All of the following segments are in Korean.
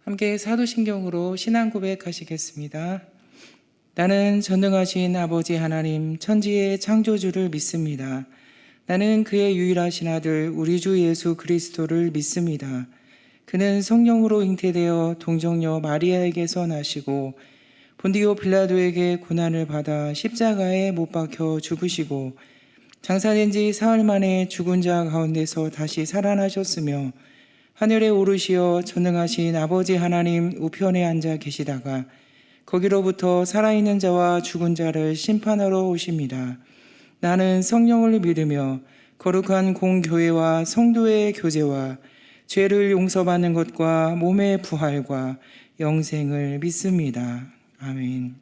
함께 사도신경으로 신앙 고백하시겠습니다. 나는 전능하신 아버지 하나님 천지의 창조주를 믿습니다. 나는 그의 유일하신 아들 우리 주 예수 그리스도를 믿습니다. 그는 성령으로 잉태되어 동정녀 마리아에게서 나시고 본디오 빌라도에게 고난을 받아 십자가에 못 박혀 죽으시고 장사된 지 사흘 만에 죽은 자 가운데서 다시 살아나셨으며 하늘에 오르시어 전능하신 아버지 하나님 우편에 앉아 계시다가 거기로부터 살아있는 자와 죽은 자를 심판하러 오십니다. 나는 성령을 믿으며 거룩한 공교회와 성도의 교제와 죄를 용서받는 것과 몸의 부활과 영생을 믿습니다. 아멘.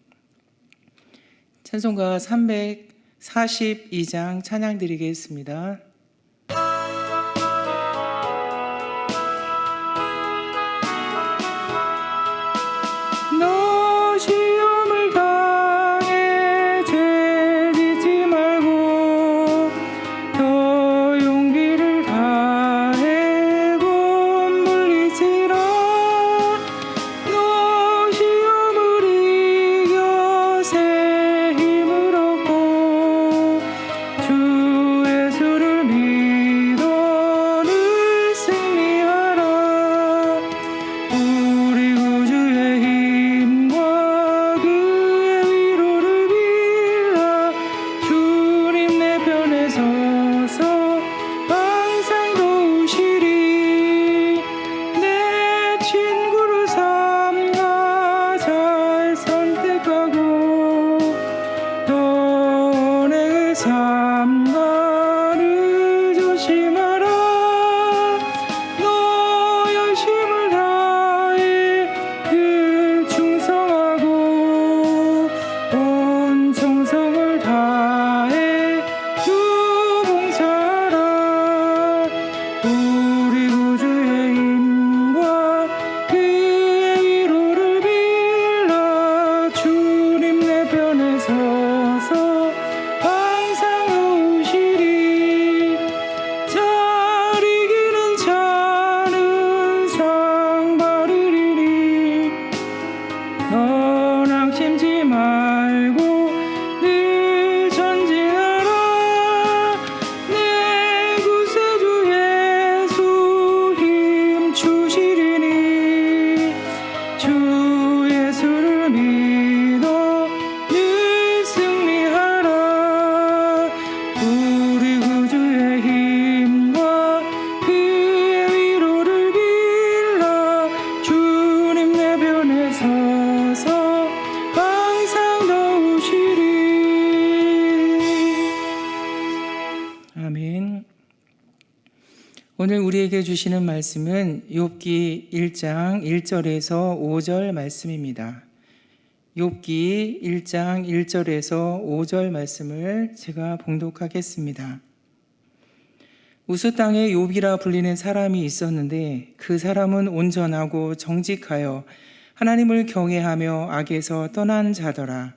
찬송가 342장 찬양 드리겠습니다. 시험을 당해 죄 짓지 말고 더 용기를 다해 곧 물리치라. 너 시험을 이겨 새 힘을 얻고 주 예수를 믿어 늘 승리하라. 우리 구주의 힘과 주님 내 편에 서서 항상 도우시리. 내 친구를 삼가 잘 선택하고 또 내 삼가를 조심하라. 너 열심을 다해 늘 충성하고 온 정성을 다해 주 봉사하라. 우리 구주의 힘과 그의 위로를 빌라. 주님 내 편에 서서 항상 도우시리. 잘 이기는 자는 상 받으리니 너 낙심치 말고 늘 전진하라. 내 구세주 예수 힘 주시리니 주 예수를 믿어 늘 승리하라. 우리 구주의 힘과 그의 위로를 빌라. 주님 내 편에 서서 항상 도우시리. 아멘. 오늘 우리에게 주시는 말씀은 욥기 1장 1절에서 5절 말씀입니다. 욥기 1장 1절에서 5절 말씀을 제가 봉독하겠습니다. 우스 땅에 욥이라 불리는 사람이 있었는데 그 사람은 온전하고 정직하여 하나님을 경외하며 악에서 떠난 자더라.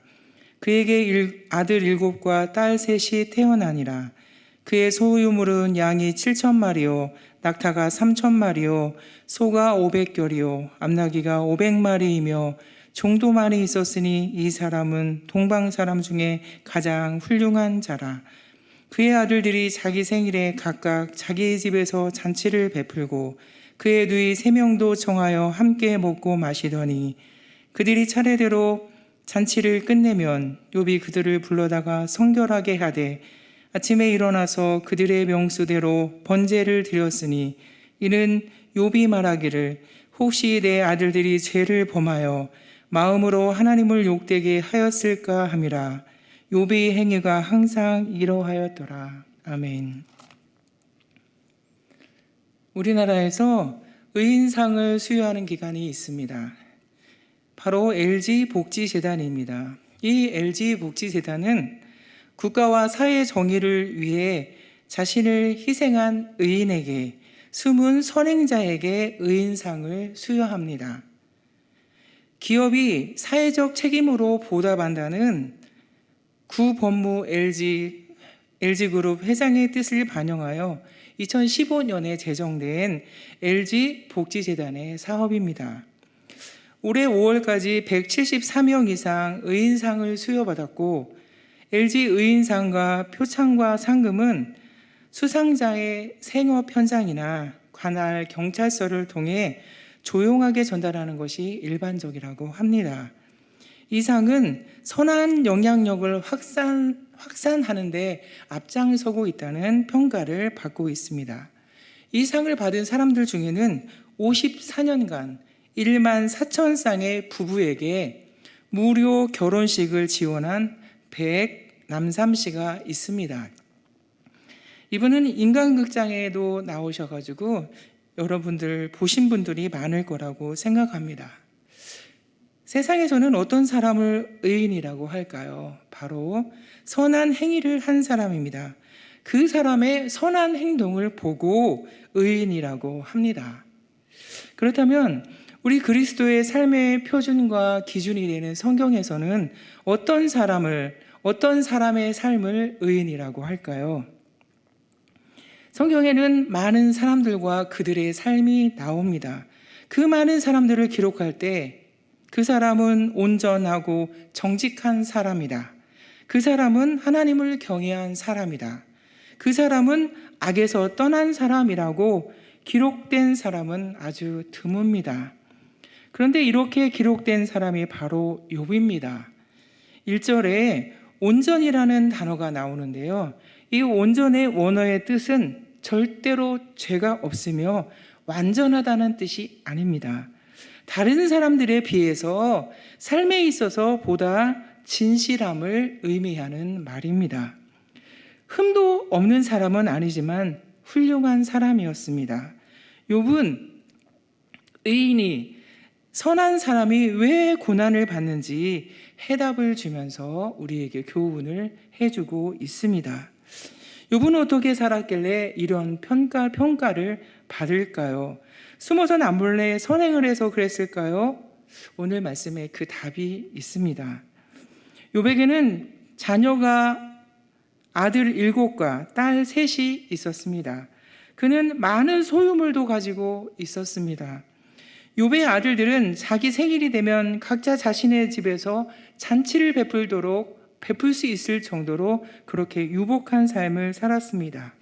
그에게 아들 7과 딸 3이 태어나니라. 그의 소유물은 양이 7,000마리요 낙타가 3,000마리요 소가 500결이요 암나귀가 500마리이며 종도 많이 있었으니 이 사람은 동방 사람 중에 가장 훌륭한 자라. 그의 아들들이 자기 생일에 각각 자기 집에서 잔치를 베풀고 그의 누이 3명도 정하여 함께 먹고 마시더니 그들이 차례대로 잔치를 끝내면 욥이 그들을 불러다가 성결하게 하되 아침에 일어나서 그들의 명수대로 번제를 드렸으니 이는 욥이 말하기를 혹시 내 아들들이 죄를 범하여 마음으로 하나님을 욕되게 하였을까 함이라. 욥의 행위가 항상 이러하였더라. 아멘. 우리나라에서 의인상을 수여하는 기관이 있습니다. 바로 LG복지재단입니다. 이 LG복지재단은 국가와 사회 정의를 위해 자신을 희생한 의인에게, 숨은 선행자에게 의인상을 수여합니다. 기업이 사회적 책임으로 보답한다는 구법무 LG그룹 회장의 뜻을 반영하여 2015년에 제정된 LG복지재단의 사업입니다. 올해 5월까지 174명 이상 의인상을 수여받았고 LG 의인상과 표창과 상금은 수상자의 생업 현장이나 관할 경찰서를 통해 조용하게 전달하는 것이 일반적이라고 합니다. 이 상은 선한 영향력을 확산하는 데 앞장서고 있다는 평가를 받고 있습니다. 이 상을 받은 사람들 중에는 54년간 1만 4천 쌍의 부부에게 무료 결혼식을 지원한 백남삼 씨가 있습니다. 이분은 인간극장에도 나오셔가지고 여러분들 보신 분들이 많을 거라고 생각합니다. 세상에서는 어떤 사람을 의인이라고 할까요? 바로 선한 행위를 한 사람입니다. 그 사람의 선한 행동을 보고 의인이라고 합니다. 그렇다면 우리 그리스도의 삶의 표준과 기준이 되는 성경에서는 어떤 사람의 삶을 의인이라고 할까요? 성경에는 많은 사람들과 그들의 삶이 나옵니다. 그 많은 사람들을 기록할 때 그 사람은 온전하고 정직한 사람이다. 그 사람은 하나님을 경외한 사람이다. 그 사람은 악에서 떠난 사람이라고 기록된 사람은 아주 드뭅니다. 그런데 이렇게 기록된 사람이 바로 욥입니다. 1절에 온전이라는 단어가 나오는데요. 이 온전의 원어의 뜻은 절대로 죄가 없으며 완전하다는 뜻이 아닙니다. 다른 사람들에 비해서 삶에 있어서 보다 진실함을 의미하는 말입니다. 흠도 없는 사람은 아니지만 훌륭한 사람이었습니다. 욥은 의인이 선한 사람이 왜 고난을 받는지 해답을 주면서 우리에게 교훈을 해주고 있습니다. 욥은 어떻게 살았길래 이런 평가를 받을까요? 숨어서 남몰래 선행을 해서 그랬을까요? 오늘 말씀에 그 답이 있습니다. 욥에게는 자녀가 아들 7과 딸 3이 있었습니다. 그는 많은 소유물도 가지고 있었습니다. 욥의 아들들은 자기 생일이 되면 각자 자신의 집에서 잔치를 베풀 수 있을 정도로 그렇게 유복한 삶을 살았습니다.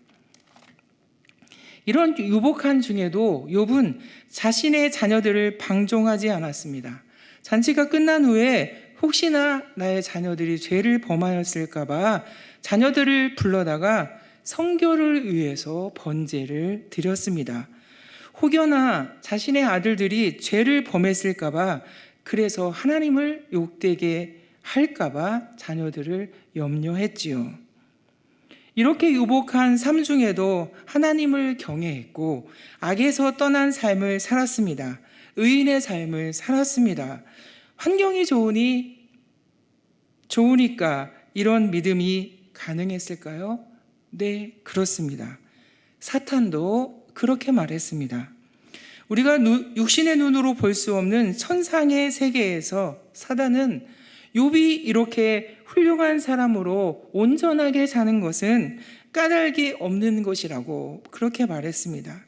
이런 유복한 중에도 욥은 자신의 자녀들을 방종하지 않았습니다. 잔치가 끝난 후에 혹시나 나의 자녀들이 죄를 범하였을까 봐 자녀들을 불러다가 성결을 위해서 번제를 드렸습니다. 혹여나 자신의 아들들이 죄를 범했을까 봐, 그래서 하나님을 욕되게 할까 봐 자녀들을 염려했지요. 이렇게 유복한 삶 중에도 하나님을 경외했고 악에서 떠난 삶을 살았습니다. 의인의 삶을 살았습니다. 환경이 좋으니까 이런 믿음이 가능했을까요? 네, 그렇습니다. 사탄도 그렇게 말했습니다. 우리가 육신의 눈으로 볼 수 없는 천상의 세계에서 사단은 욥이 이렇게 훌륭한 사람으로 온전하게 사는 것은 까닭이 없는 것이라고 그렇게 말했습니다.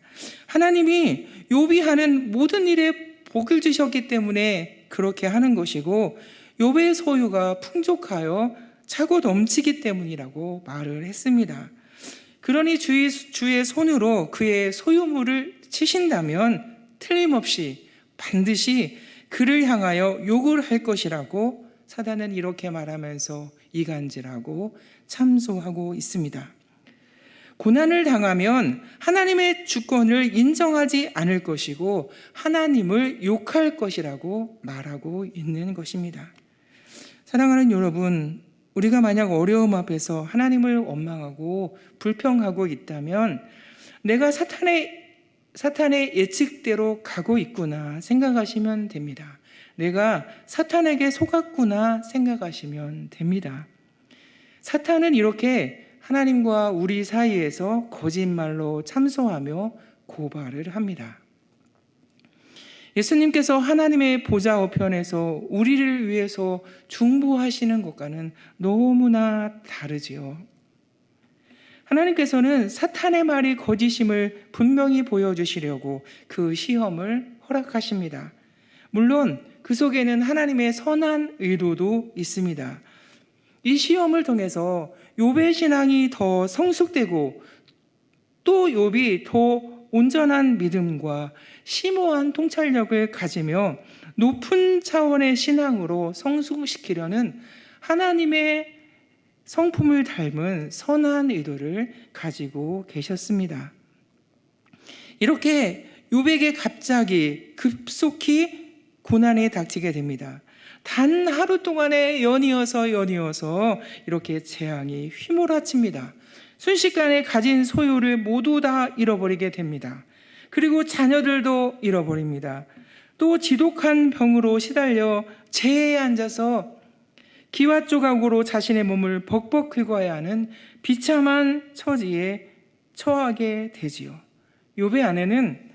하나님이 욥이 하는 모든 일에 복을 주셨기 때문에 그렇게 하는 것이고 욥의 소유가 풍족하여 차고 넘치기 때문이라고 말을 했습니다. 그러니 주의 손으로 그의 소유물을 치신다면 틀림없이 반드시 그를 향하여 욕을 할 것이라고 사단은 이렇게 말하면서 이간질하고 참소하고 있습니다. 고난을 당하면 하나님의 주권을 인정하지 않을 것이고 하나님을 욕할 것이라고 말하고 있는 것입니다. 사랑하는 여러분, 우리가 만약 어려움 앞에서 하나님을 원망하고 불평하고 있다면 내가 사탄의 예측대로 가고 있구나 생각하시면 됩니다. 내가 사탄에게 속았구나 생각하시면 됩니다. 사탄은 이렇게 하나님과 우리 사이에서 거짓말로 참소하며 고발을 합니다. 예수님께서 하나님의 보좌 우편에서 우리를 위해서 중보하시는 것과는 너무나 다르지요. 하나님께서는 사탄의 말이 거짓임을 분명히 보여주시려고 그 시험을 허락하십니다. 물론 그 속에는 하나님의 선한 의도도 있습니다. 이 시험을 통해서 욥의 신앙이 더 성숙되고 또 욥이 더 온전한 믿음과 심오한 통찰력을 가지며 높은 차원의 신앙으로 성숙시키려는 하나님의 성품을 닮은 선한 의도를 가지고 계셨습니다. 이렇게 욥에게 갑자기 급속히 고난이 닥치게 됩니다. 단 하루 동안에 연이어서 이렇게 재앙이 휘몰아칩니다. 순식간에 가진 소유를 모두 다 잃어버리게 됩니다. 그리고 자녀들도 잃어버립니다. 또 지독한 병으로 시달려 재에 앉아서 기와 조각으로 자신의 몸을 벅벅 긁어야 하는 비참한 처지에 처하게 되지요. 욥의 아내는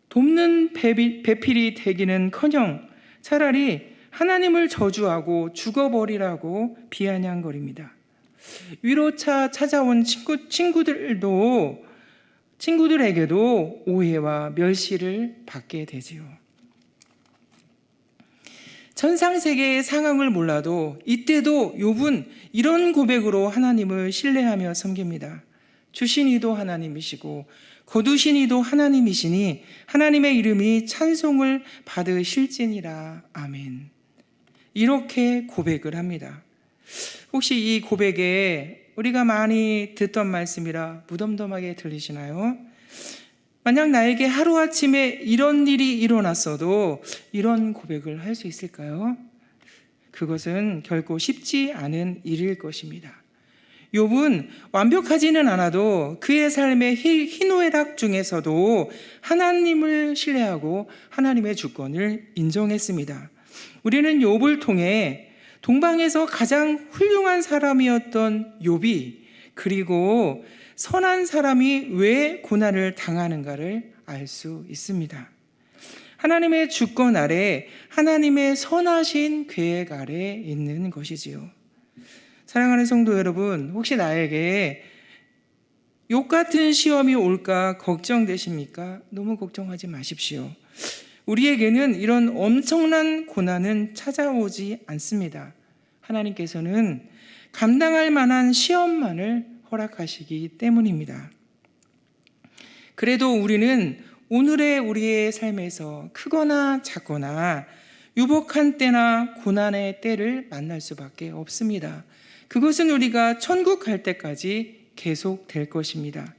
돕는 배필이 되기는커녕 차라리 하나님을 저주하고 죽어버리라고 비아냥거립니다. 위로차 찾아온 친구들에게도 오해와 멸시를 받게 되지요. 천상세계의 상황을 몰라도 이때도 욥은 이런 고백으로 하나님을 신뢰하며 섬깁니다. 주신 이도 하나님이시고 거두신 이도 하나님이시니 하나님의 이름이 찬송을 받으실지니라. 아멘. 이렇게 고백을 합니다. 혹시 이 고백에 우리가 많이 듣던 말씀이라 무덤덤하게 들리시나요? 만약 나에게 하루아침에 이런 일이 일어났어도 이런 고백을 할 수 있을까요? 그것은 결코 쉽지 않은 일일 것입니다. 욥은 완벽하지는 않아도 그의 삶의 희노애락 중에서도 하나님을 신뢰하고 하나님의 주권을 인정했습니다. 우리는 욥을 통해 동방에서 가장 훌륭한 사람이었던 욥이 그리고 선한 사람이 왜 고난을 당하는가를 알 수 있습니다. 하나님의 주권 아래 하나님의 선하신 계획 아래 있는 것이지요. 사랑하는 성도 여러분, 혹시 나에게 욥 같은 시험이 올까 걱정되십니까? 너무 걱정하지 마십시오. 우리에게는 이런 엄청난 고난은 찾아오지 않습니다. 하나님께서는 감당할 만한 시험만을 허락하시기 때문입니다. 그래도 우리는 오늘의 우리의 삶에서 크거나 작거나 유복한 때나 고난의 때를 만날 수밖에 없습니다. 그것은 우리가 천국 갈 때까지 계속될 것입니다.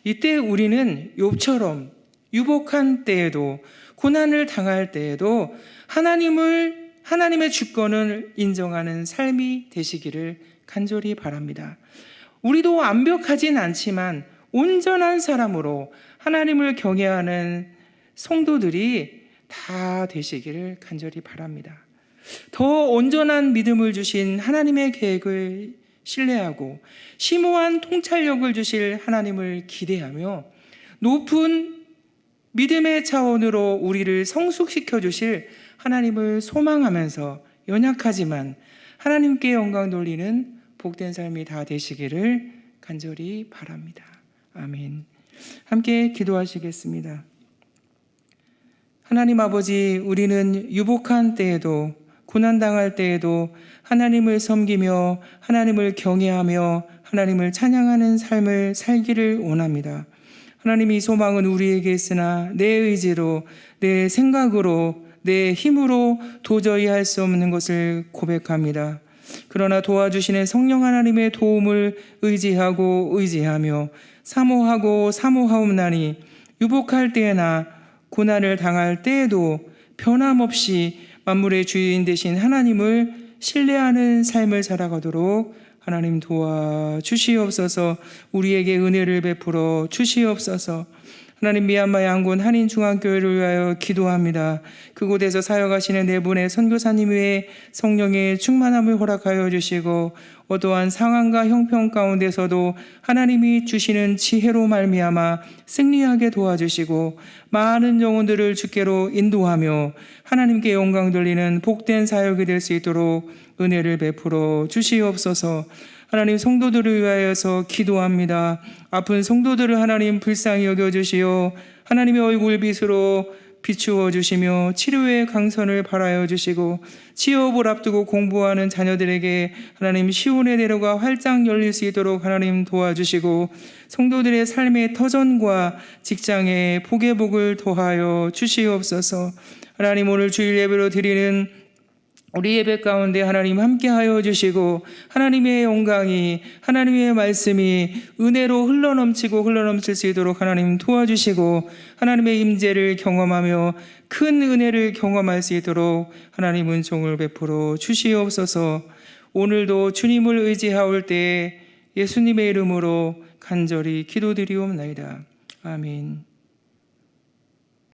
이때 우리는 욥처럼 유복한 때에도 고난을 당할 때에도 하나님의 주권을 인정하는 삶이 되시기를 간절히 바랍니다. 우리도 완벽하진 않지만 온전한 사람으로 하나님을 경외하는 성도들이 다 되시기를 간절히 바랍니다. 더 온전한 믿음을 주신 하나님의 계획을 신뢰하고 심오한 통찰력을 주실 하나님을 기대하며 높은 믿음의 차원으로 우리를 성숙시켜 주실 하나님을 소망하면서 연약하지만 하나님께 영광 돌리는 복된 삶이 다 되시기를 간절히 바랍니다. 아멘. 함께 기도하시겠습니다. 하나님 아버지, 우리는 유복한 때에도 고난당할 때에도 하나님을 섬기며 하나님을 경외하며 하나님을 찬양하는 삶을 살기를 원합니다. 하나님, 이 소망은 우리에게 있으나 내 의지로, 내 생각으로, 내 힘으로 도저히 할 수 없는 것을 고백합니다. 그러나 도와주시는 성령 하나님의 도움을 의지하며 사모하옵나니 유복할 때나 고난을 당할 때에도 변함없이 만물의 주인 되신 하나님을 신뢰하는 삶을 살아가도록 하나님 도와주시옵소서. 우리에게 은혜를 베풀어 주시옵소서. 하나님, 미얀마 양곤 한인중앙교회를 위하여 기도합니다. 그곳에서 사역하시는 네 분의 선교사님 외에 성령의 충만함을 허락하여 주시고 어떠한 상황과 형편 가운데서도 하나님이 주시는 지혜로 말미암아 승리하게 도와주시고 많은 영혼들을 주께로 인도하며 하나님께 영광 돌리는 복된 사역이 될 수 있도록 은혜를 베풀어 주시옵소서. 하나님, 성도들을 위하여서 기도합니다. 아픈 성도들을 하나님 불쌍히 여겨주시어 하나님의 얼굴 빛으로 비추어 주시며 치료의 강선을 발하여 주시고 취업을 앞두고 공부하는 자녀들에게 하나님 시온의 대로가 활짝 열릴 수 있도록 하나님 도와주시고 성도들의 삶의 터전과 직장의 복의 복을 더하여 주시옵소서. 하나님, 오늘 주일 예배로 드리는 우리 예배 가운데 하나님 함께하여 주시고 하나님의 영광이, 하나님의 말씀이 은혜로 흘러넘칠 수 있도록 하나님 도와주시고 하나님의 임재를 경험하며 큰 은혜를 경험할 수 있도록 하나님 은총을 베풀어 주시옵소서. 오늘도 주님을 의지하올 때 예수님의 이름으로 간절히 기도드리옵나이다. 아멘.